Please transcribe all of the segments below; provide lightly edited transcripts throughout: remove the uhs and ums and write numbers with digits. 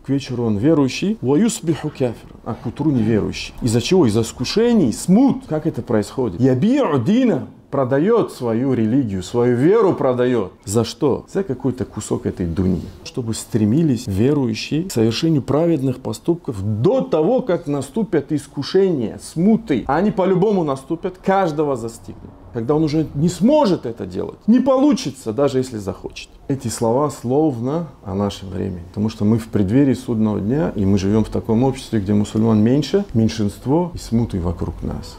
к вечеру он верующий, ваюсбиху кафир, а к утру неверующий. Из-за чего? Из-за искушений, смут. Как это происходит? Яби'у дина, продает свою религию, свою веру продает. За что? За какой-то кусок этой дуни. Чтобы стремились верующие к совершению праведных поступков до того, как наступят искушения, смуты. А они по-любому наступят, каждого застигнут. Когда он уже не сможет это делать, не получится, даже если захочет. Эти слова словно о нашем времени. Потому что мы в преддверии судного дня, и мы живем в таком обществе, где мусульман меньше, меньшинство и смуты вокруг нас.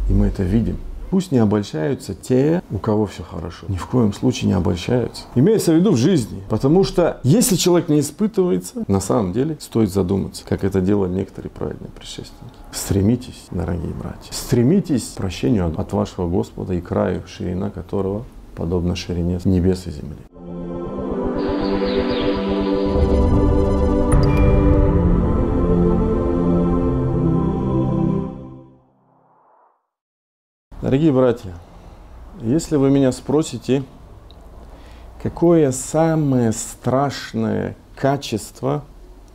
И мы это видим. Пусть не обольщаются те, у кого все хорошо. Ни в коем случае не обольщаются. Имеется в виду в жизни. Потому что если человек не испытывается, на самом деле стоит задуматься, как это делали некоторые праведные предшественники. Стремитесь, дорогие братья, стремитесь к прощению от вашего Господа и краю, ширина которого подобна ширине небес и земли. Дорогие братья, если вы меня спросите, какое самое страшное качество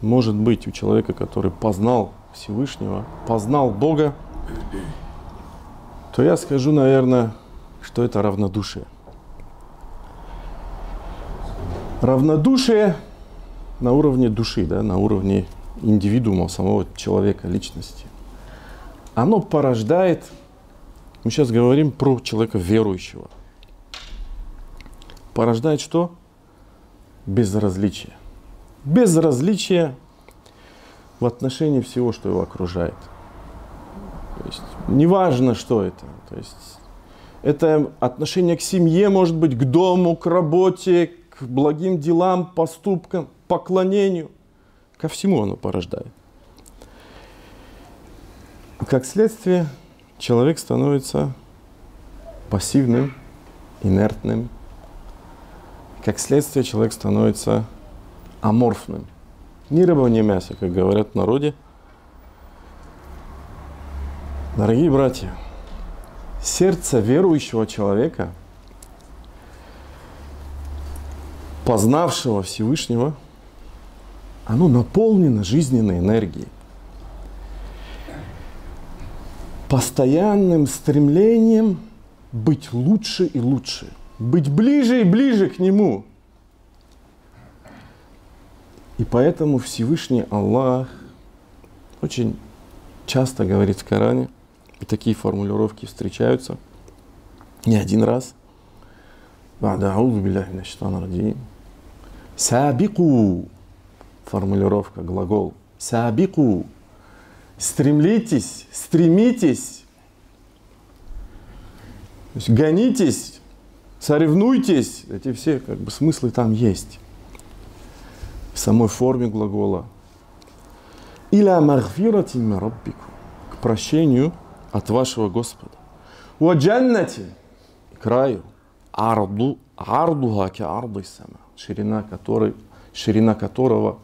может быть у человека, который познал Всевышнего, познал Бога, то я скажу, наверное, что это равнодушие. Равнодушие на уровне души, да, на уровне индивидуума, самого человека, личности. Оно порождает... Мы сейчас говорим про человека верующего. Порождает что? Безразличие. Безразличие в отношении всего, что его окружает. То есть, неважно, что это. То есть, это отношение к семье, может быть, к дому, к работе, к благим делам, поступкам, поклонению. Ко всему оно порождает. Как следствие, человек становится пассивным, инертным. Как следствие, человек становится аморфным. Ни рыба, ни мясо, как говорят в народе. Дорогие братья, сердце верующего человека, познавшего Всевышнего, оно наполнено жизненной энергией. Постоянным стремлением быть лучше и лучше, быть ближе и ближе к Нему. И поэтому Всевышний Аллах очень часто говорит в Коране, и такие формулировки встречаются не один раз. Сабику, формулировка, глагол. Сабику. Стремитесь, стремитесь, то есть гонитесь, соревнуйтесь. Эти все как бы смыслы там есть. В самой форме глагола. Иля магфирати мин раббикум, к прощению от вашего Господа. Ва джаннати, к раю, ардуха ка арди сама, ширина которого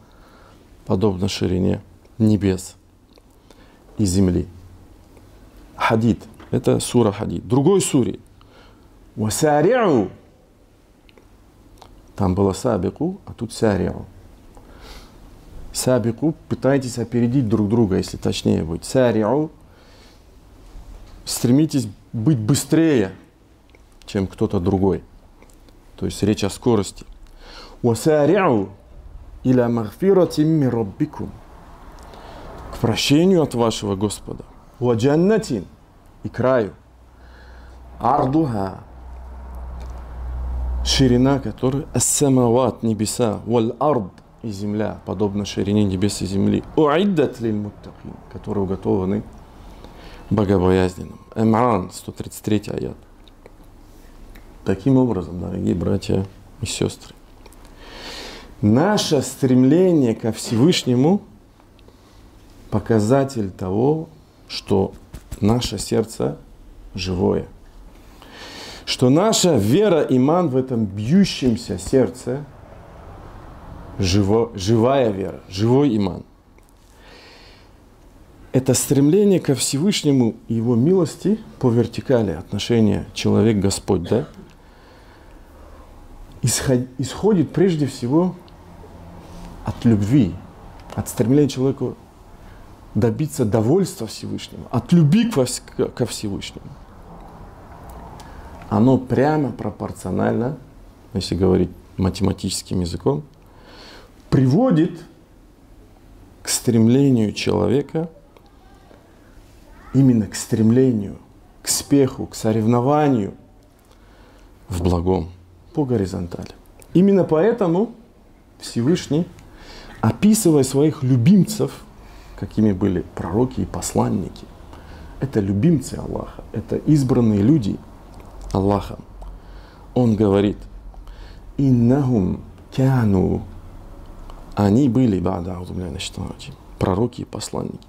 подобна ширине небес и земли. Хадид. Это сура Хадид. Другой суре. Васари'у. Там было сабику, а тут сари'у. Сабику. Пытайтесь опередить друг друга, если точнее будет. Сари'у. Стремитесь быть быстрее, чем кто-то другой. То есть речь о скорости. Васари'у иля магфирати мин раббикум, к прощению от вашего Господа. Ва джаннатин, и краю. Ардуха, ширина которой ас-самават, небеса, валь ард, и земля, подобно ширине небес и земли. Уиддат лиль муттакин, которые уготованы богобоязненным. Имран, 133 аят. Таким образом, дорогие братья и сестры, наше стремление ко Всевышнему – показатель того, что наше сердце живое, что наша вера, иман в этом бьющемся сердце – живая вера, живой иман. Это стремление ко Всевышнему и Его милости по вертикали отношения человек-Господь, да, исходит прежде всего от любви от стремления человека добиться довольства Всевышнего, от любви ко Всевышнему, оно прямо пропорционально, если говорить математическим языком, приводит к стремлению человека, именно к стремлению, к спеху, к соревнованию в благом по горизонтали. Именно поэтому Всевышний, описывая своих любимцев, какими были пророки и посланники, это любимцы Аллаха, это избранные люди Аллаха, Он говорит: «Иннахум кяну», они были, пророки и посланники,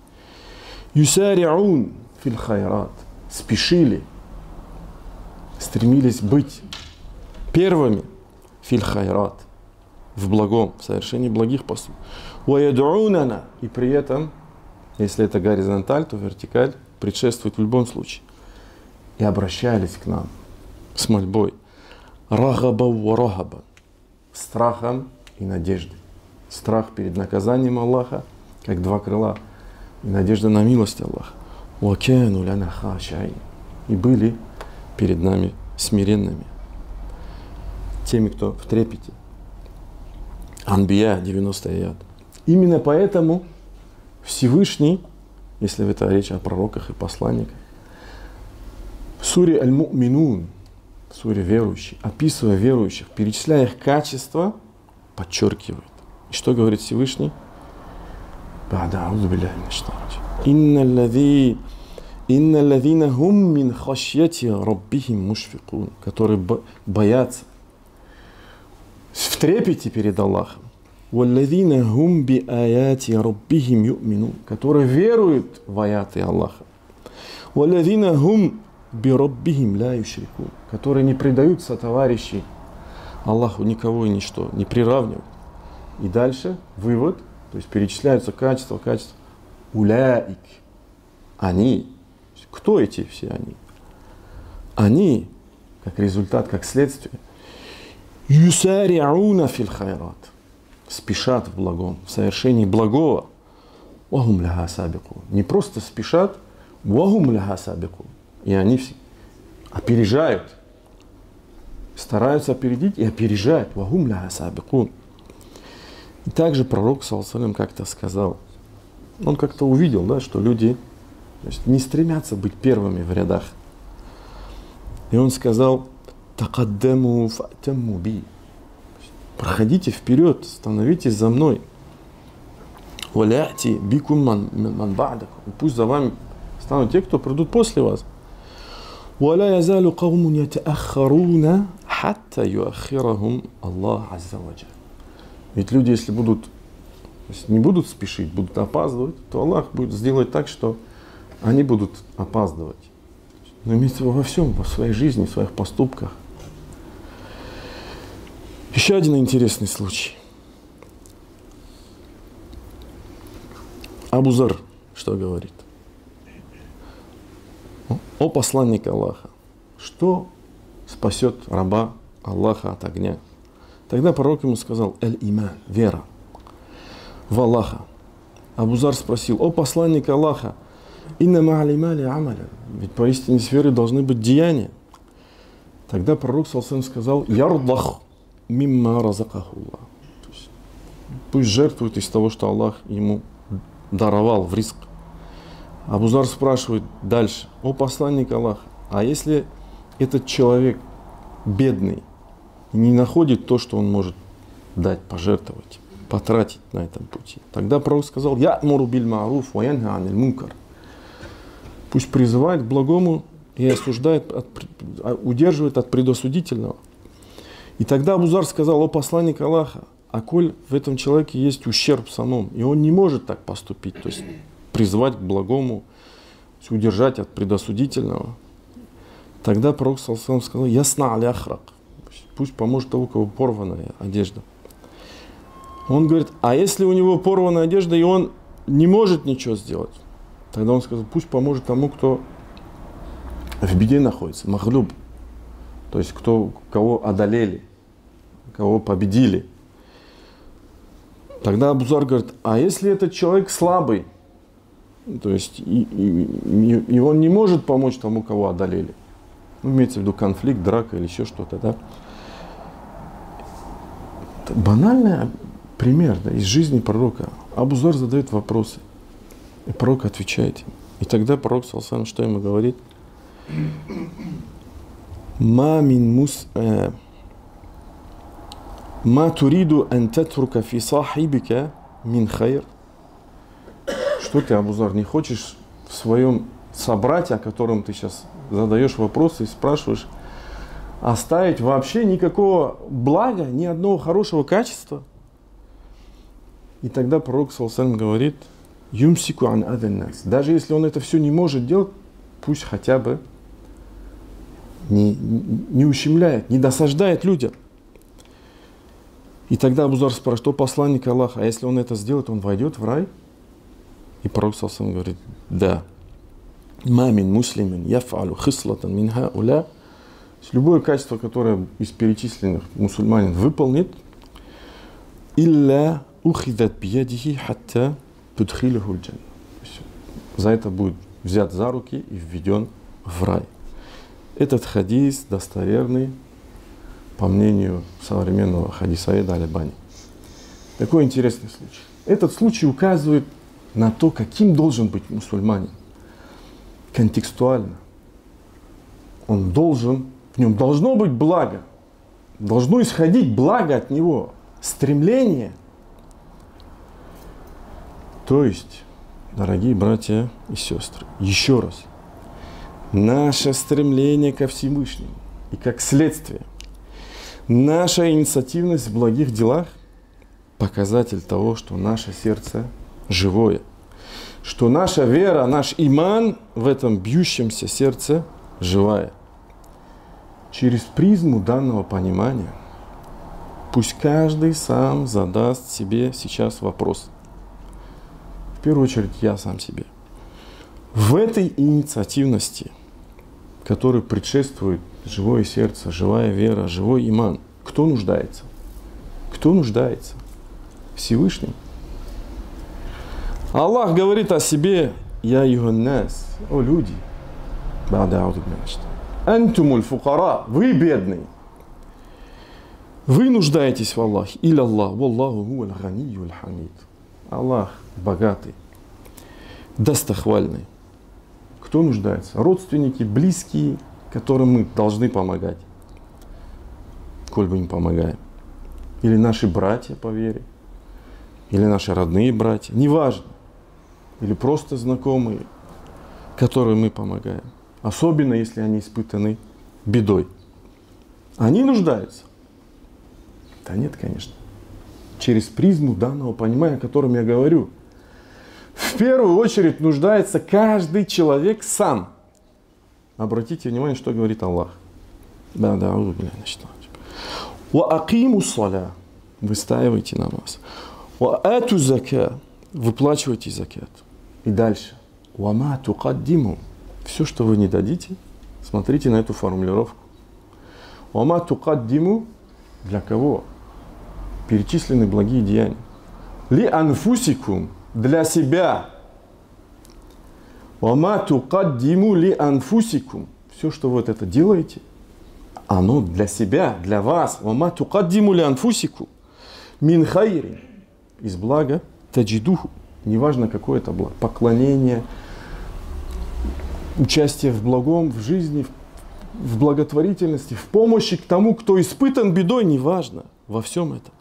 «юсариун фил хайрат», спешили, стремились быть первыми фил хайрат, в благом, в совершении благих поступков. «Ваяд'унана», и при этом, если это горизонталь, то вертикаль предшествует в любом случае. И обращались к нам с мольбой. «Рагаба ва рагаба», страхом и надеждой. Страх перед наказанием Аллаха, как два крыла, и надежда на милость Аллаха. «Ва кяну ляна хашаин», и были перед нами смиренными, теми, кто в трепете. Анбия, 90 аят. Именно поэтому Всевышний, если это речь о пророках и посланниках, в суре Аль-Му'минун, в суре верующих, описывая верующих, перечисляя их качества, подчеркивает. И что говорит Всевышний? «Инна лавина хум мин хашьяти раббихим мушфикун», которые боятся, в трепете перед Аллахом. «Валлазина хум би аяти раббихим ю'минун», которые веруют в аяты Аллаха. «Валлазина хум би раббихим ла юшрикун», которые не предают сотоварищей Аллаху, никого и ничто, не приравнивают. И дальше вывод, то есть перечисляются качества. Уляик, они. Кто эти все они? Они, как результат, как следствие, юсари'уна фил хайрат, спешат в благом, в совершении благого. Вахум ляха сабикун. Не просто спешат, вахум ляха сабикун. И они все опережают, стараются опередить и опережают. Вахум ляха сабикун. И также пророк, саллаллаху алейхи ва саллям, как-то сказал, он как-то увидел, да, что люди, значит, не стремятся быть первыми в рядах. И он сказал: «Такаддаму фатамму би», проходите вперед, становитесь за мной. «Валяти бикум ман ба'дакум», пусть за вами станут те, кто придут после вас. «Валя язалу каумун ятаахаруна хатта юахирахум Аллах азза ва джаль». Ведь люди, если не будут спешить, будут опаздывать, то Аллах будет сделать так, что они будут опаздывать. Но имеется во всем, во своей жизни, в своих поступках. Еще один интересный случай. Абу Зар что говорит? О посланник Аллаха, что спасет раба Аллаха от огня? Тогда пророк ему сказал: «Эль-иман», вера в Аллаха. Абу Зар спросил: «О посланник Аллаха, инна ма'аль имани амаля», ведь поистине с верой должны быть деяния. Тогда пророк саллаллаху алейхи ва саллям сказал: «Ярдах мимма разакахуллах», пусть жертвует из того, что Аллах ему даровал в ризк. Абу Зар спрашивает дальше: «О посланник Аллаха, а если этот человек бедный, не находит то, что он может дать, пожертвовать, потратить на этом пути?» Тогда пророк сказал: «Я'муру биль ма'руф ва янха аниль мункар», пусть призывает к благому и осуждает, удерживает от предосудительного. И тогда Абу Зар сказал: «О посланник Аллаха, а коль в этом человеке есть ущерб самом, и он не может так поступить, то есть призвать к благому, удержать от предосудительного». Тогда пророк саллаллаху алейхи ва саллям сказал: «Ясна аля ахрак», пусть поможет того, у кого порванная одежда. Он говорит: «А если у него порванная одежда, и он не может ничего сделать?» Тогда он сказал: «Пусть поможет тому, кто в беде находится, махлюб», то есть кого одолели, кого победили. Тогда Абу Зар говорит, а если этот человек слабый, то есть и он не может помочь тому, кого одолели, ну, имеется в виду конфликт, драка или еще что-то, да? Это банальный пример, да, из жизни пророка. Абу Зар задает вопросы, и пророк отвечает им. И тогда пророк, саллаллаху, что ему говорит? Ма туриду ан татрука фи сахибика мин хайр. Что ты, Абу Зар, не хочешь в своем собрате, о котором ты сейчас задаешь вопросы и спрашиваешь, оставить вообще никакого блага, ни одного хорошего качества? И тогда пророк, саллаллаху, говорит, юмсику ан адаль-нас. Даже если он это все не может делать, пусть хотя бы не ущемляет, не досаждает людям. И тогда Абу Зар спрашивает, что посланник Аллаха, а если он это сделает, он войдет в рай? И пророк саллаллаху говорит, да. Мамин муслимин яфалу хислатан мин хауля. Любое качество, которое из перечисленных мусульманин выполнит, илля ухидат биядихи хатта тудхилиху аль-джанна. За это будет взят за руки и введен в рай. Этот хадис достоверный, по мнению современного хадисоведа Аль-Альбани. Такой интересный случай. Этот случай указывает на то, каким должен быть мусульманин. Контекстуально. Он должен, в нем должно быть благо. Должно исходить благо от него. Стремление. То есть, дорогие братья и сестры, еще раз. Наше стремление ко Всевышнему и как следствие наша инициативность в благих делах – показатель того, что наше сердце живое, что наша вера, наш иман в этом бьющемся сердце живая. Через призму данного понимания пусть каждый сам задаст себе сейчас вопрос. В первую очередь я сам себе. В этой инициативности, которой предшествует живое сердце, живая вера, живой иман, кто нуждается? Кто нуждается? Всевышний. Аллах говорит о себе, я юханнас, о люди, антумуль фукара, вы бедные, вы нуждаетесь в Аллахе, или Аллах, валлаху хуаль ганиюль хамид. Аллах богатый, достохвальный. Кто нуждается? Родственники, близкие, которым мы должны помогать, коль бы им помогаем. Или наши братья по вере, или наши родные братья, неважно. Или просто знакомые, которым мы помогаем. Особенно, если они испытаны бедой. Они нуждаются? Да нет, конечно. Через призму данного понимания, о котором я говорю. В первую очередь нуждается каждый человек сам. Обратите внимание, что говорит Аллах. Ва-акиму саля. Выстаивайте намаз. Ва-ату зака. Выплачивайте закят. И дальше. Ва-ма туқаддиму. Все, что вы не дадите, смотрите на эту формулировку. Ва-ма туқаддиму. Для кого? Перечислены благие деяния. Ли анфусикум. Для себя. Вама туқаддиму ли анфусикум. Все, что вы это делаете, оно для себя, для вас. Вама туқаддиму ли анфусикум. Мин хайрин. Из блага таджидуху. Неважно, какое это благо. Поклонение, участие в благом, в жизни, в благотворительности, в помощи к тому, кто испытан бедой, неважно. Во всем этом.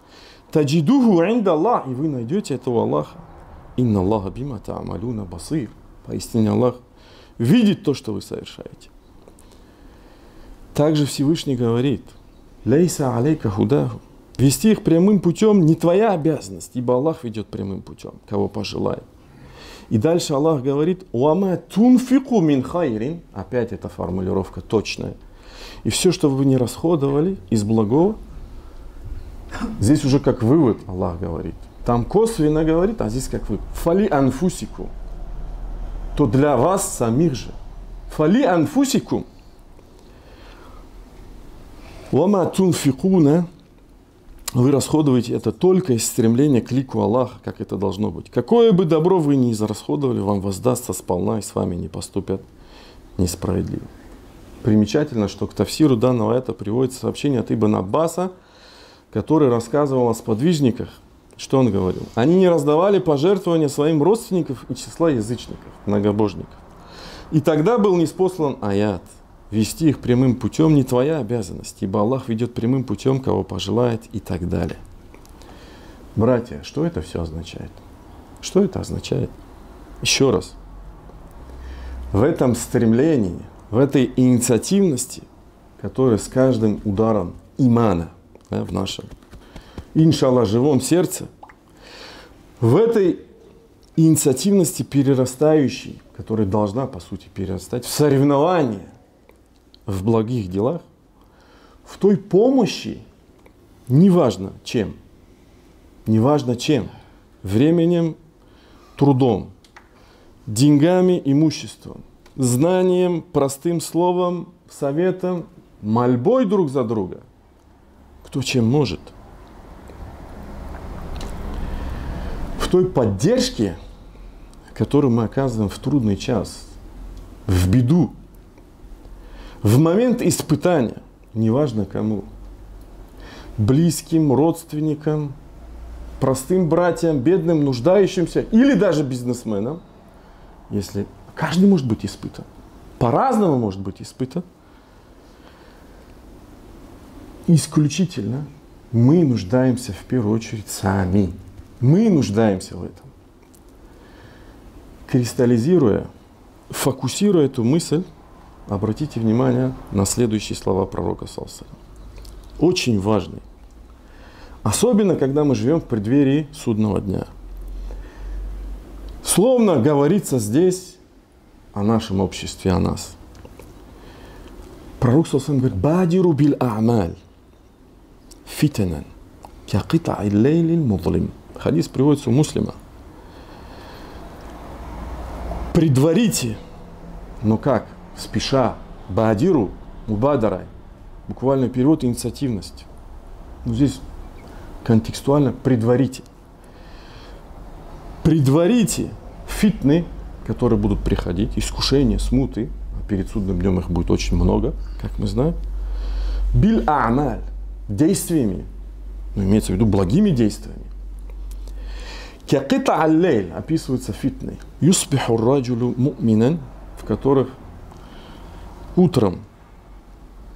Таджидуху инда Аллах. И вы найдете этого Аллаха. Инна Аллаха бима та'амалуна басир. Поистине Аллах видит то, что вы совершаете. Также Всевышний говорит, лейса алейка худаху. Вести их прямым путем не твоя обязанность, ибо Аллах ведет прямым путем, кого пожелает. И дальше Аллах говорит, уама тунфику мин хайрин. Опять эта формулировка точная. И все, что вы не расходовали из благого, здесь уже как вывод Аллах говорит. Там косвенно говорит, а здесь как вывод. Фали анфусику. То для вас самих же. Фали анфусикум. Вама тунфикуна вы расходуете это только из стремления к лику Аллаха, как это должно быть. Какое бы добро вы ни израсходовали, вам воздастся сполна, и с вами не поступят несправедливо. Примечательно, что к тафсиру данного аята приводится сообщение от Ибн Аббаса, который рассказывал о сподвижниках. Что он говорил? Они не раздавали пожертвования своим родственникам из числа язычников, многобожников. И тогда был ниспослан аят. Вести их прямым путем не твоя обязанность, ибо Аллах ведет прямым путем, кого пожелает, и так далее. Братья, что это все означает? Что это означает? Еще раз. В этом стремлении, в этой инициативности, которая с каждым ударом имана, да, в нашем, иншаллах, живом сердце, в этой инициативности перерастающей, которая должна, по сути, перерастать в соревнования, в благих делах, в той помощи, неважно чем, временем, трудом, деньгами, имуществом, знанием, простым словом, советом, мольбой друг за друга, кто чем может, в той поддержке, которую мы оказываем в трудный час, в беду, в момент испытания, неважно кому, близким, родственникам, простым братьям, бедным, нуждающимся или даже бизнесменам, если каждый может быть испытан, по-разному может быть испытан, исключительно мы нуждаемся в первую очередь сами. Мы нуждаемся в этом. Кристаллизируя, фокусируя эту мысль, обратите внимание на следующие слова пророка саллаллаху алейхи ва саллям. Очень важные. Особенно, когда мы живем в преддверии судного дня. Словно говорится здесь о нашем обществе, о нас. Пророк саллаллаху алейхи ва саллям говорит: «Бадиру бил а'маль фитанан ка кита'и лейлил музлим». Хадис приводится у Муслима. Предварите, но как? Спеша, бадиру, мубадарай. Буквально перевод инициативность. Но здесь контекстуально предварите. Предварите фитны, которые будут приходить, искушения, смуты. Перед судным днем их будет очень много, как мы знаем. Биль а'маль, действиями, но имеется в виду благими действиями. Кякита аль-лейль описывается фитной. Юсбиху раджулю му'минан, в которых утром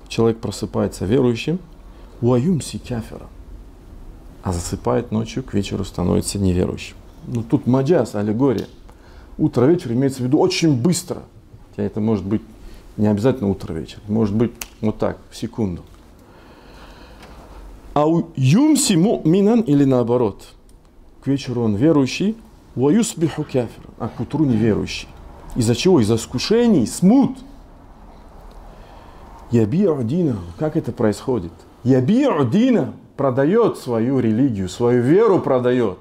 человек просыпается верующим, уаюмси кафира, а засыпает ночью, к вечеру становится неверующим. Ну тут маджаз, аллегория. Утро-вечер имеется в виду очень быстро. Хотя это может быть не обязательно утро-вечер, может быть вот так, в секунду. А юмси му'минан или наоборот. К вечеру он верующий, уаюсбиху кафир, а к утру неверующий. Из-за чего? Из-за искушений, смут. Яби'у дина. Как это происходит? Яби'у дина продает свою религию, свою веру продает.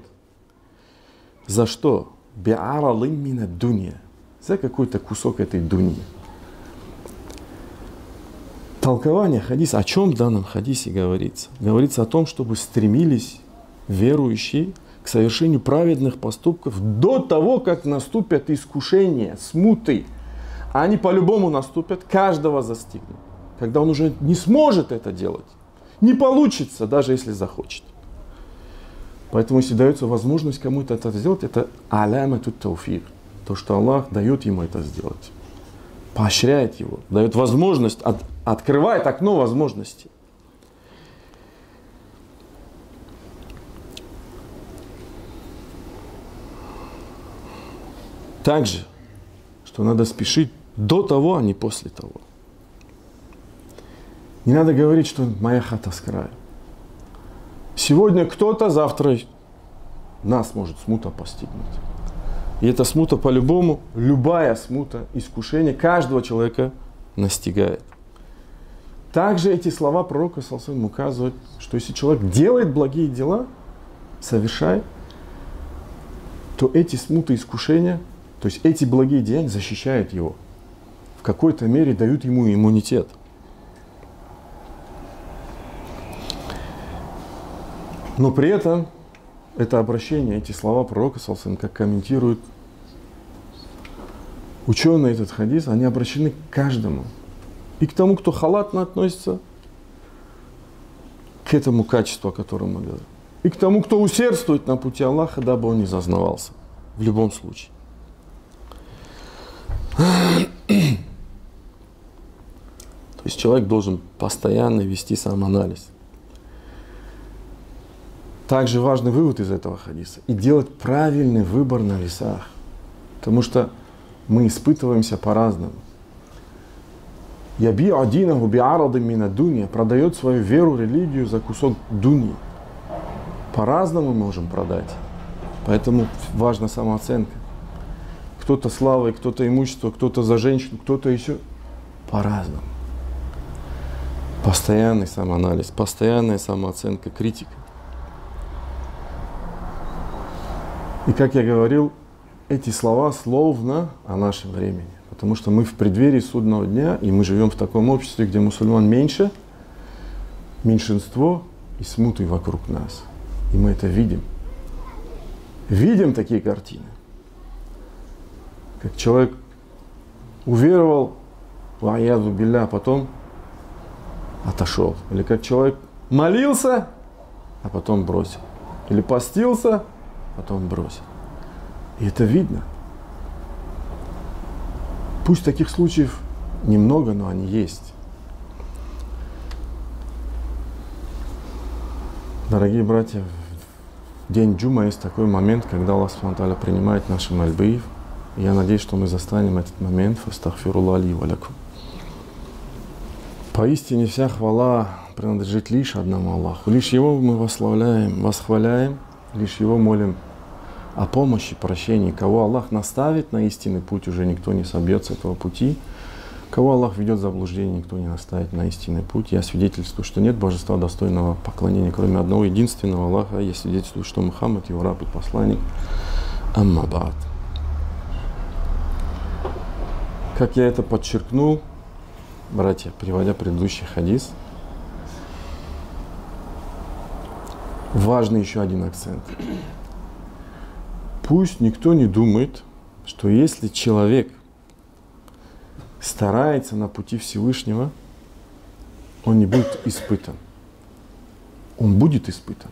За что? Би'аралим мина дунья. За какой-то кусок этой дуньи. Толкование хадиса. О чем в данном хадисе говорится? Говорится о том, чтобы стремились верующие к совершению праведных поступков до того, как наступят искушения, смуты. А они по-любому наступят, каждого застигнут. Когда он уже не сможет это делать. Не получится, даже если захочет. Поэтому, если дается возможность кому-то это сделать, это аляматут тауфик. То, что Аллах дает ему это сделать. Поощряет его, дает возможность, открывает окно возможностей. Также, что надо спешить до того, а не после того. Не надо говорить, что моя хата с краю. Сегодня кто-то, завтра нас может смута постигнуть. И эта смута по-любому, любая смута, искушение каждого человека настигает. Также эти слова пророка саллаллаху алейхи ва саллям указывают, что если человек делает благие дела, совершает, то эти смуты, искушения, то есть эти благие деяния защищают его. В какой-то мере дают ему иммунитет. Но при этом это обращение, эти слова пророка, как комментируют ученые этот хадис, они обращены к каждому. И к тому, кто халатно относится к этому качеству, о котором мы говорим. И к тому, кто усердствует на пути Аллаха, дабы он не зазнавался. В любом случае. То есть человек должен постоянно вести самоанализ. Также важный вывод из этого хадиса. И делать правильный выбор на весах. Потому что мы испытываемся по-разному. Яби адинаху би'арады мина дунья, продает свою веру, религию за кусок дуньи. По-разному мы можем продать. Поэтому важна самооценка. Кто-то славой, кто-то имущество, кто-то за женщину, кто-то еще. По-разному. Постоянный самоанализ, постоянная самооценка, критика. И как я говорил, эти слова словно о нашем времени. Потому что мы в преддверии судного дня, и мы живем в таком обществе, где мусульман меньше, меньшинство и смуты вокруг нас. И мы это видим. Видим такие картины. Как человек уверовал, ва'язу билля, а потом отошел. Или как человек молился, а потом бросил. Или постился, а потом бросил. И это видно. Пусть таких случаев немного, но они есть. Дорогие братья, в день джума есть такой момент, когда Аллах Субхану ва Тааля принимает наши мольбы. Я надеюсь, что мы застанем этот момент. Фастагфируллах ли ва лакум. Поистине вся хвала принадлежит лишь одному Аллаху. Лишь Его мы восславляем, восхваляем, лишь Его молим о помощи, прощении. Кого Аллах наставит на истинный путь, уже никто не собьет с этого пути. Кого Аллах ведет в заблуждение, никто не наставит на истинный путь. Я свидетельствую, что нет божества достойного поклонения, кроме одного единственного Аллаха. Я свидетельствую, что Мухаммад, его раб и посланник. Амма ба'д. Как я это подчеркнул, братья, приводя предыдущий хадис, важный еще один акцент. Пусть никто не думает, что если человек старается на пути Всевышнего, он не будет испытан. Он будет испытан.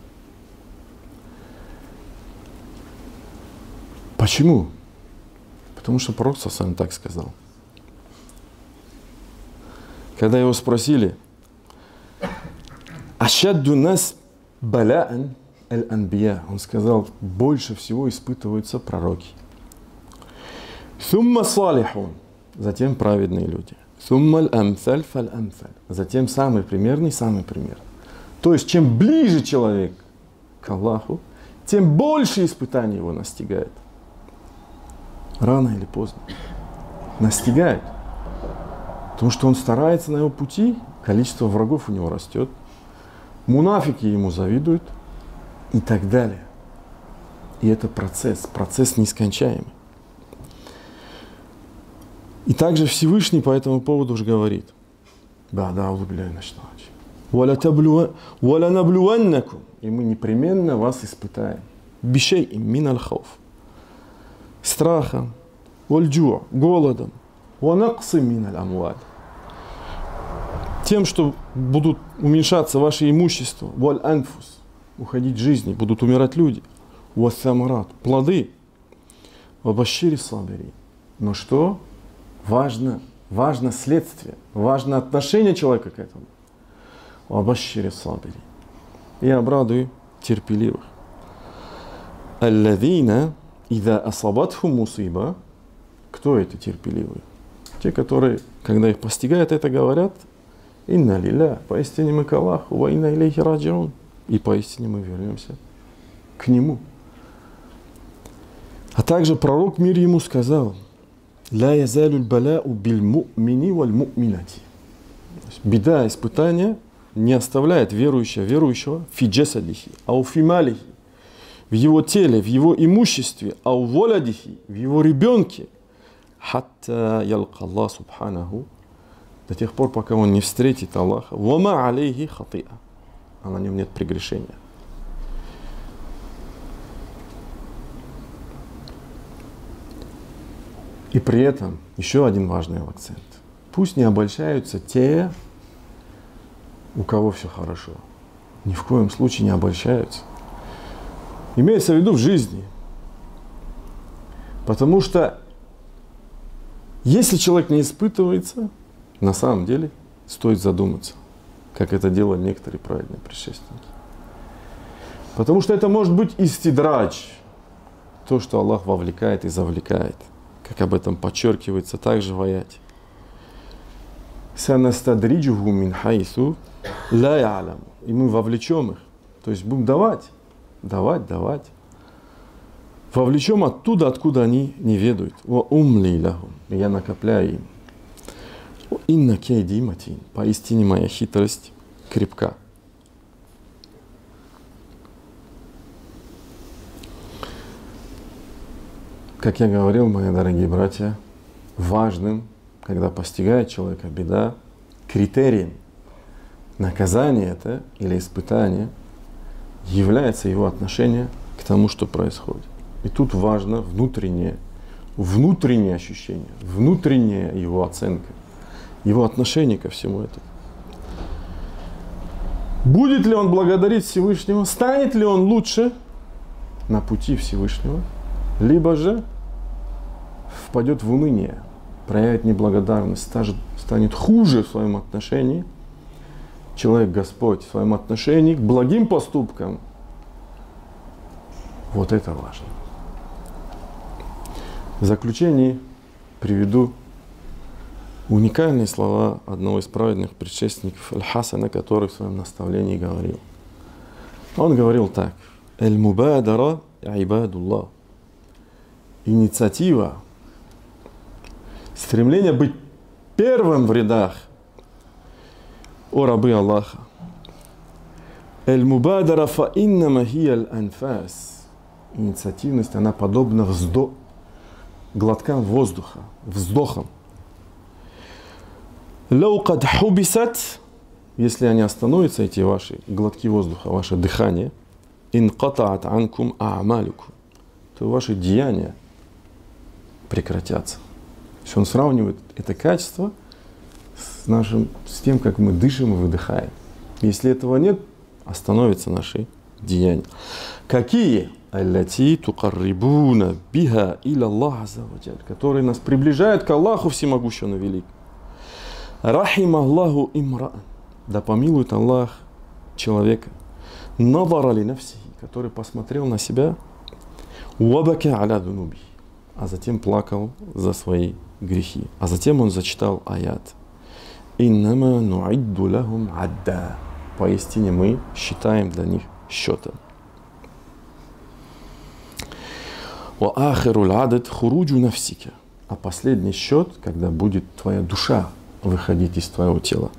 Почему? Потому что пророк сам так сказал. Когда его спросили, «Ашадду нас балаан аль-анбия», он сказал, больше всего испытываются пророки. «Сумма салихун», затем праведные люди. «Сумма аль-амсаль фаль-амсаль», затем самый примерный, самый примерный. То есть, чем ближе человек к Аллаху, тем больше испытаний его настигает. Рано или поздно. Настигает. Потому что он старается на его пути, количество врагов у него растет, мунафики ему завидуют и так далее. И это процесс нескончаемый. И также Всевышний по этому поводу уже говорит. И мы непременно вас испытаем. Бишейим миналь хауф. Страхом, вальджу, голодом, ванаксим миналь амваль. Тем, что будут уменьшаться ваше имущество, валь анфус, уходить жизни, будут умирать люди, вассамарат, плоды, вабашири сабири. Но что? Важно следствие, важно отношение человека к этому. Вабашири сабири. Я обрадую терпеливых. Аллазина ида асабатху мусиба. Кто эти терпеливые? Те, которые, когда их постигает это, говорят: «Инна лилля», поистине мы к Аллаху, «Ва инна илейхи раджиун», и поистине мы вернемся к Нему. А также пророк, мир ему, сказал: «Ля язалю баляу биль му'мини валь му'минати». Беда, испытание не оставляет верующего фи джасадихи, ау фи малихи, в его теле, в его имуществе, ау воладихи, в его ребенке, хатта ялка Аллах субханаху, до тех пор, пока он не встретит Аллаха, вама алейхи хатиа, а на нем нет прегрешения. И при этом еще один важный акцент. Пусть не обольщаются те, у кого все хорошо. Ни в коем случае не обольщаются. Имеется в виду в жизни. Потому что если человек не испытывается, на самом деле стоит задуматься, как это делали некоторые праведные предшественники. Потому что это может быть истидрач, то, что Аллах вовлекает и завлекает, как об этом подчеркивается также в аяте. «Санастадриджуху мин хайсу ла я'ламу». И мы вовлечем их, то есть будем давать. Вовлечем оттуда, откуда они не ведают. «Ва умли лахум». И я накопляю им. «Инна кейди матин». Поистине моя хитрость крепка. Как я говорил, мои дорогие братья, важным, когда постигает человека беда, критерием наказания это или испытания является его отношение к тому, что происходит. И тут важно внутреннее ощущение, внутренняя его оценка, его отношение ко всему этому. Будет ли он благодарить Всевышнего, станет ли он лучше на пути Всевышнего, либо же впадет в уныние, проявит неблагодарность, станет хуже в своем отношении, человек-Господь, в своем отношении к благим поступкам. Вот это важно. В заключение приведу уникальные слова одного из праведных предшественников Аль-Хасана, который в своем наставлении говорил. Он говорил так: «Эль-мубадара айбадуллах». Инициатива, стремление быть первым в рядах, о рабы Аллаха. Эль-мубадара фа иннама хия аль-анфас. Инициативность, она подобна глоткам воздуха, вздохам. Лау кад хубисат, если они остановятся, эти ваши глотки воздуха, ваше дыхание, инкатаат анкум а'малюкум, то ваши деяния прекратятся. То есть он сравнивает это качество с тем, как мы дышим и выдыхаем. Если этого нет, остановятся наши деяния. Какие? Аллати тукаррибуна биха иля Аллах азза ва джаль, которые нас приближают к Аллаху всемогущему велик. Рахим Аллаху имраан, да помилует Аллах человека. Надара ли нафсихи, который посмотрел на себя. Уабака аля дунуби, а затем плакал за свои грехи. А затем он зачитал аят. Иннама нуидду лахум адда. Поистине мы считаем для них счетом. Ва ахирул адад хуруджу нафсика. А последний счет, когда будет твоя душа выходить из твоего тела.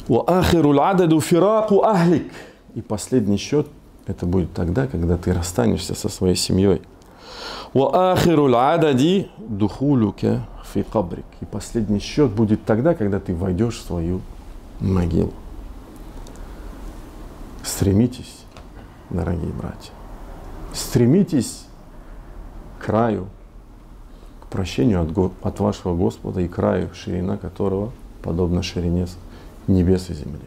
Ва ахирул ададу фираку ахлик. И последний счет это будет тогда, когда ты расстанешься со своей семьей. Ва ахирул адади духулука фи кабрик. И последний счет будет тогда, когда ты войдешь в свою могилу. Стремитесь, дорогие братья, стремитесь к краю, к прощению от вашего Господа и краю, ширина которого подобна ширине небес и земли.